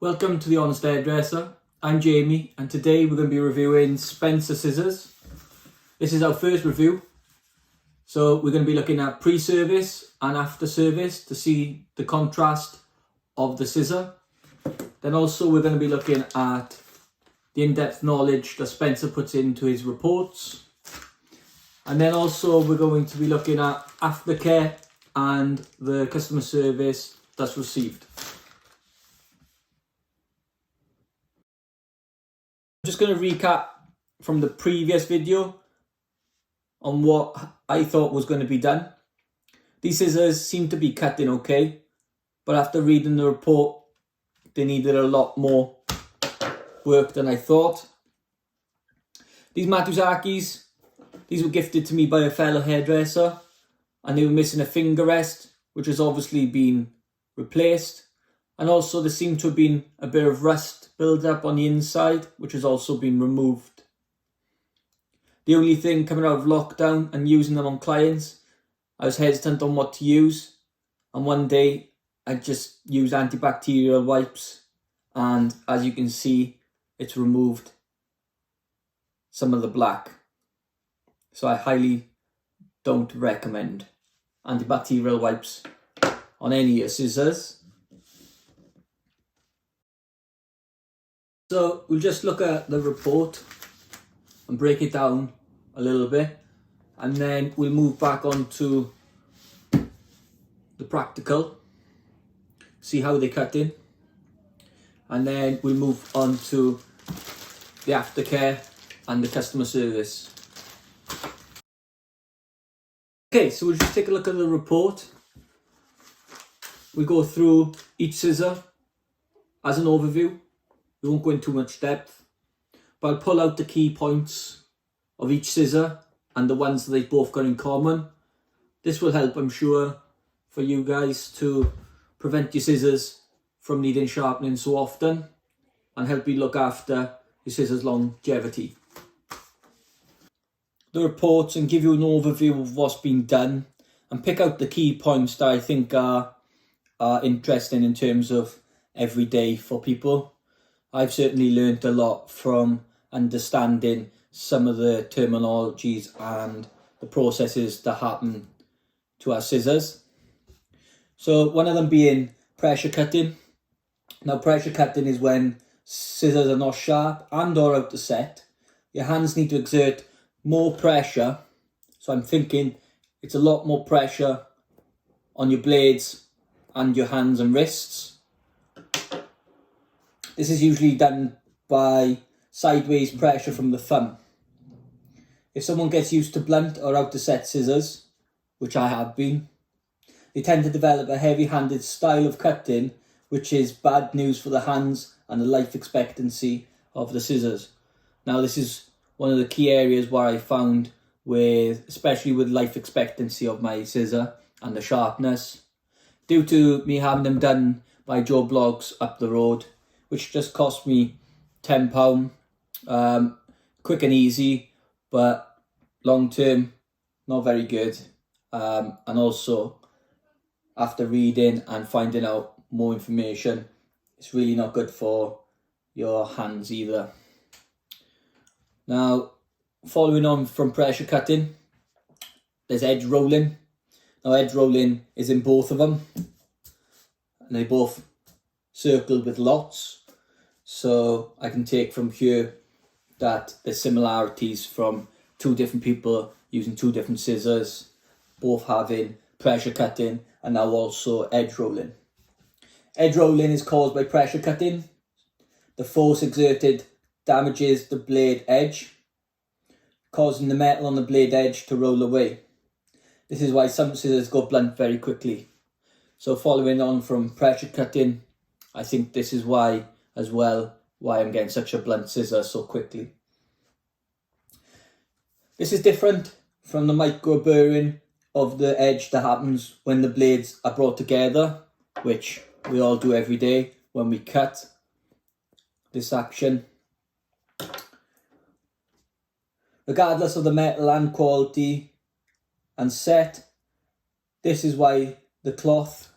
Welcome to the Honest Hairdresser. I'm Jamie and today we're going to be reviewing Spencer scissors. This is our first review. So we're going to be looking at pre-service and after service to see the contrast of the scissor. Then also we're going to be looking at the in-depth knowledge that Spencer puts into his reports. And then also we're going to be looking at aftercare and the customer service that's received. I'm just going to recap from the previous video on what I thought was going to be done. These scissors seem to be cutting okay, but after reading the report, they needed a lot more work than I thought. These Matuzakis, these were gifted to me by a fellow hairdresser, and they were missing a finger rest, which has obviously been replaced. And also there seemed to have been a bit of rust build up on the inside, which has also been removed. The only thing coming out of lockdown and using them on clients, I was hesitant on what to use. And one day I just used antibacterial wipes, and as you can see, it's removed some of the black. So I highly don't recommend antibacterial wipes on any of your scissors. So we'll just look at the report and break it down a little bit, and then we'll move back on to the practical, see how they cut in, and then we'll move on to the aftercare and the customer service. Okay, so we'll just take a look at the report. We'll go through each scissor as an overview. We won't go into too much depth, but I'll pull out the key points of each scissor and the ones that they've both got in common. This will help, I'm sure, for you guys to prevent your scissors from needing sharpening so often and help you look after your scissors' longevity. The reports and give you an overview of what's been done and pick out the key points that I think are interesting in terms of every day for people. I've certainly learned a lot from understanding some of the terminologies and the processes that happen to our scissors. So one of them being pressure cutting. Now pressure cutting is when scissors are not sharp and or out of set. Your hands need to exert more pressure. So I'm thinking it's a lot more pressure on your blades and your hands and wrists. This is usually done by sideways pressure from the thumb. If someone gets used to blunt or out of set scissors, which I have been, they tend to develop a heavy-handed style of cutting, which is bad news for the hands and the life expectancy of the scissors. Now this is one of the key areas where I found especially with life expectancy of my scissor and the sharpness, due to me having them done by Joe Bloggs up the road, which just cost me £10. Quick and easy, but long term, not very good. And also, after reading and finding out more information, it's really not good for your hands either. Now, following on from pressure cutting, there's edge rolling. Now, edge rolling is in both of them, and they both circled with lots. So I can take from here that there's similarities from two different people using two different scissors, both having pressure cutting and now also edge rolling. Edge rolling is caused by pressure cutting. The force exerted damages the blade edge, causing the metal on the blade edge to roll away. This is why some scissors go blunt very quickly. So following on from pressure cutting, I think this is why I'm getting such a blunt scissor so quickly. This is different from the micro burring of the edge that happens when the blades are brought together, which we all do every day when we cut. This action, regardless of the metal and quality and set, this is why the cloth,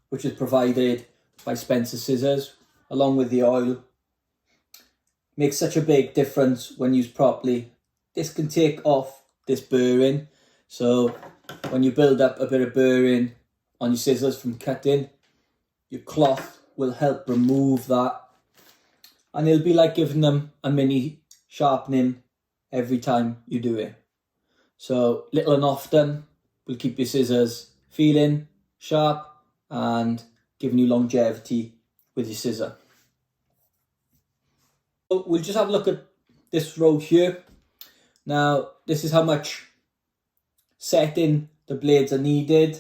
which is provided by Spencer scissors, along with the oil makes such a big difference when used properly. This can take off this burring, so when you build up a bit of burring on your scissors from cutting, your cloth will help remove that, and it'll be like giving them a mini sharpening every time you do it. So little and often will keep your scissors feeling sharp and giving you longevity with your scissor. So we'll just have a look at this row here. Now this is how much setting the blades are needed.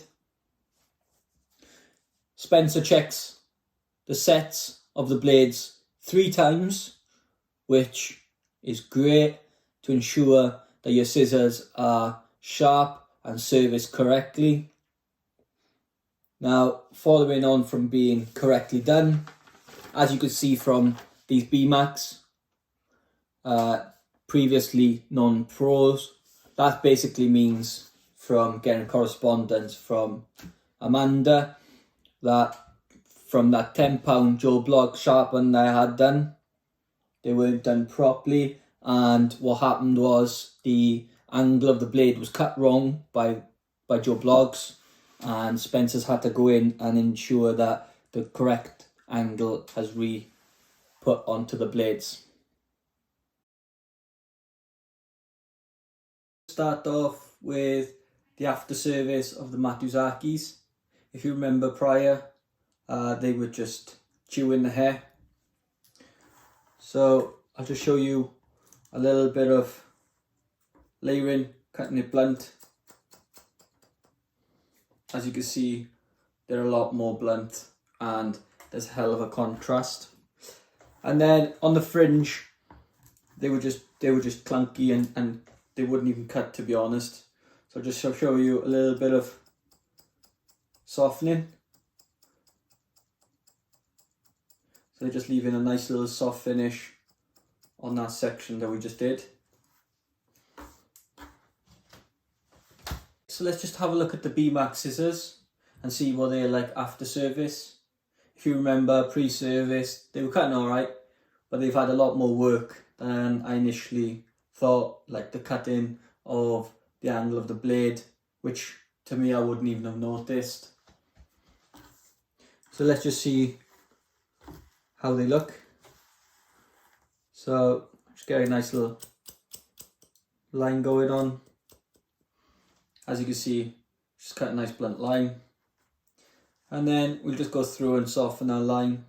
Spencer checks the sets of the blades 3 times, which is great to ensure that your scissors are sharp and serviced correctly. Now, following on from being correctly done, as you can see from these B-Max, previously non-pros, that basically means from getting correspondence from Amanda that from that £10 Joe Blogg sharpen I had done, they weren't done properly, and what happened was the angle of the blade was cut wrong by Joe Blogg's, and Spencer's had to go in and ensure that the correct angle has put onto the blades. Start off with the after service of the Matuzakis. If you remember prior, they were just chewing the hair. So I'll just show you a little bit of layering, cutting it blunt. As you can see, they're a lot more blunt and there's a hell of a contrast. And then on the fringe, they were just clunky and they wouldn't even cut, to be honest. So I'll just show you a little bit of softening. So just leaving a nice little soft finish on that section that we just did. So let's just have a look at the B-Max scissors and see what they're like after service. If you remember pre-service, they were cutting alright, but they've had a lot more work than I initially thought, like the cutting of the angle of the blade, which to me I wouldn't even have noticed. So let's just see how they look. So just get a nice little line going on. As you can see, just cut a nice blunt line. And then we'll just go through and soften our line.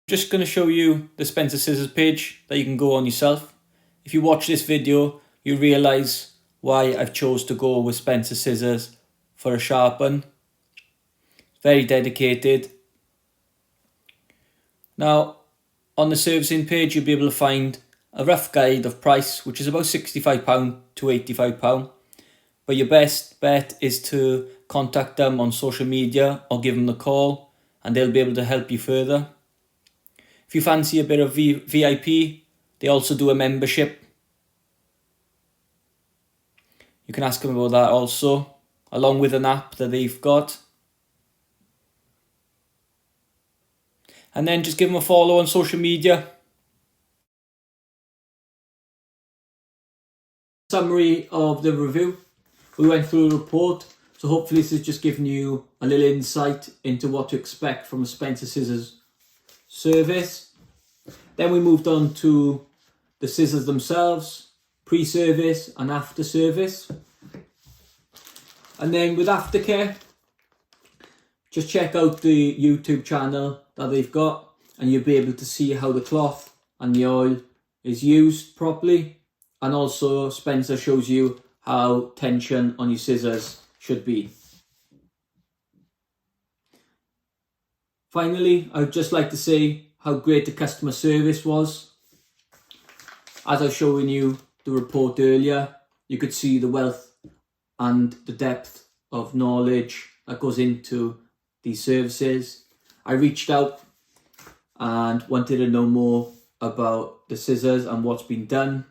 Just going to show you the Spencer Scissors page that you can go on yourself. If you watch this video, you realise why I've chose to go with Spencer Scissors for a sharpen. Very dedicated. Now, on the servicing page, you'll be able to find a rough guide of price, which is about £65 to £85. But your best bet is to contact them on social media or give them a call and they'll be able to help you further. If you fancy a bit of VIP, they also do a membership. You can ask them about that also, along with an app that they've got. And then just give them a follow on social media. Summary of the review. We went through a report, so hopefully this has just given you a little insight into what to expect from a Spencer Scissors service. Then we moved on to the scissors themselves, pre-service and after service. And then with aftercare, just check out the YouTube channel that they've got and you'll be able to see how the cloth and the oil is used properly. And also Spencer shows you how tension on your scissors should be. Finally, I would just like to say how great the customer service was. As I was showing you the report earlier, you could see the wealth and the depth of knowledge that goes into these services. I reached out and wanted to know more about the scissors and what's been done.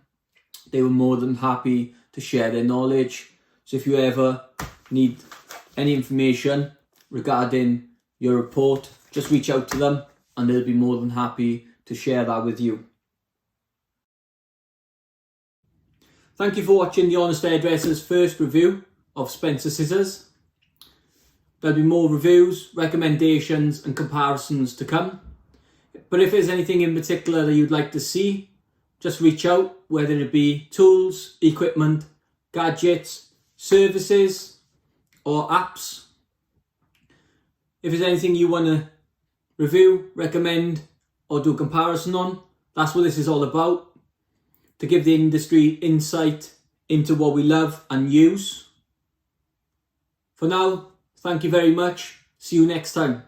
They were more than happy to share their knowledge. So if you ever need any information regarding your report, just reach out to them and they'll be more than happy to share that with you. Thank you for watching the Honest Hairdresser's first review of Spencer scissors. There'll be more reviews, recommendations and comparisons to come. But if there's anything in particular that you'd like to see, just reach out, whether it be tools, equipment, gadgets, services or apps. If there's anything you want to review, recommend or do a comparison on, that's what this is all about. To give the industry insight into what we love and use. For now, thank you very much. See you next time.